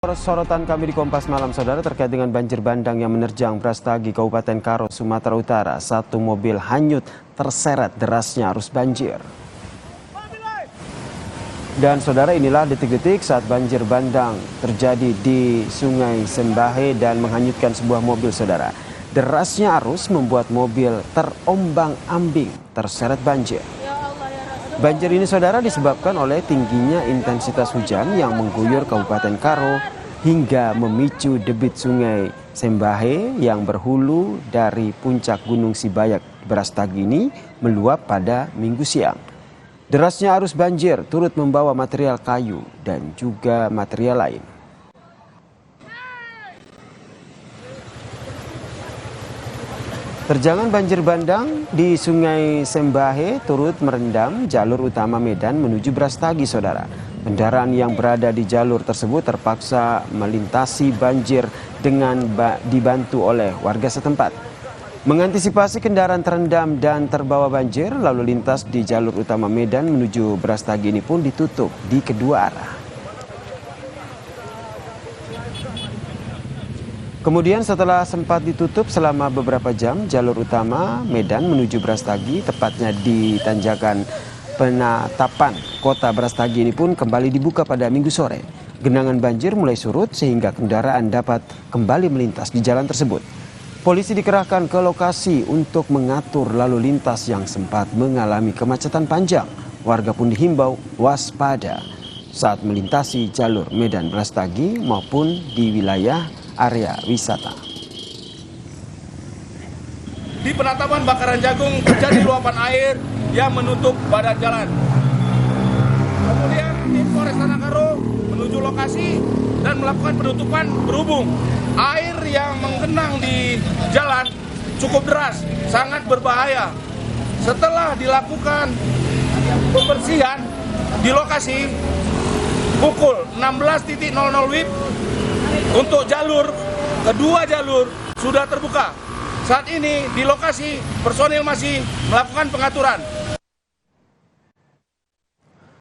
Sorotan kami di Kompas Malam, saudara, terkait dengan banjir bandang yang menerjang Brastagi, Kabupaten Karo, Sumatera Utara. Satu mobil hanyut terseret derasnya arus banjir. Dan saudara, inilah detik-detik saat banjir bandang terjadi di Sungai Sembahe dan menghanyutkan sebuah mobil, saudara. Derasnya arus membuat mobil terombang-ambing terseret banjir. Banjir ini, saudara, disebabkan oleh tingginya intensitas hujan yang mengguyur Kabupaten Karo hingga memicu debit Sungai Sembahe yang berhulu dari puncak Gunung Sibayak Brastagi ini meluap pada Minggu siang. Derasnya arus banjir turut membawa material kayu dan juga material lain. Terjangan banjir bandang di Sungai Sembahe turut merendam jalur utama Medan menuju Brastagi, saudara. Kendaraan yang berada di jalur tersebut terpaksa melintasi banjir dengan dibantu oleh warga setempat. Mengantisipasi kendaraan terendam dan terbawa banjir, lalu lintas di jalur utama Medan menuju Brastagi ini pun ditutup di kedua arah. Kemudian setelah sempat ditutup selama beberapa jam, jalur utama Medan menuju Brastagi, tepatnya di Tanjakan Penatapan Kota Brastagi ini pun kembali dibuka pada Minggu sore. Genangan banjir mulai surut sehingga kendaraan dapat kembali melintas di jalan tersebut. Polisi dikerahkan ke lokasi untuk mengatur lalu lintas yang sempat mengalami kemacetan panjang. Warga pun dihimbau waspada saat melintasi jalur Medan Brastagi maupun di wilayah area wisata. Di Penatapan Bakaran Jagung terjadi luapan air yang menutup badan jalan. Kemudian tim Polres Tanah Karo menuju lokasi dan melakukan penutupan berhubung air yang menggenang di jalan cukup deras, sangat berbahaya. Setelah dilakukan pembersihan di lokasi pukul 16.00 WIB, untuk kedua jalur sudah terbuka. Saat ini di lokasi personil masih melakukan pengaturan.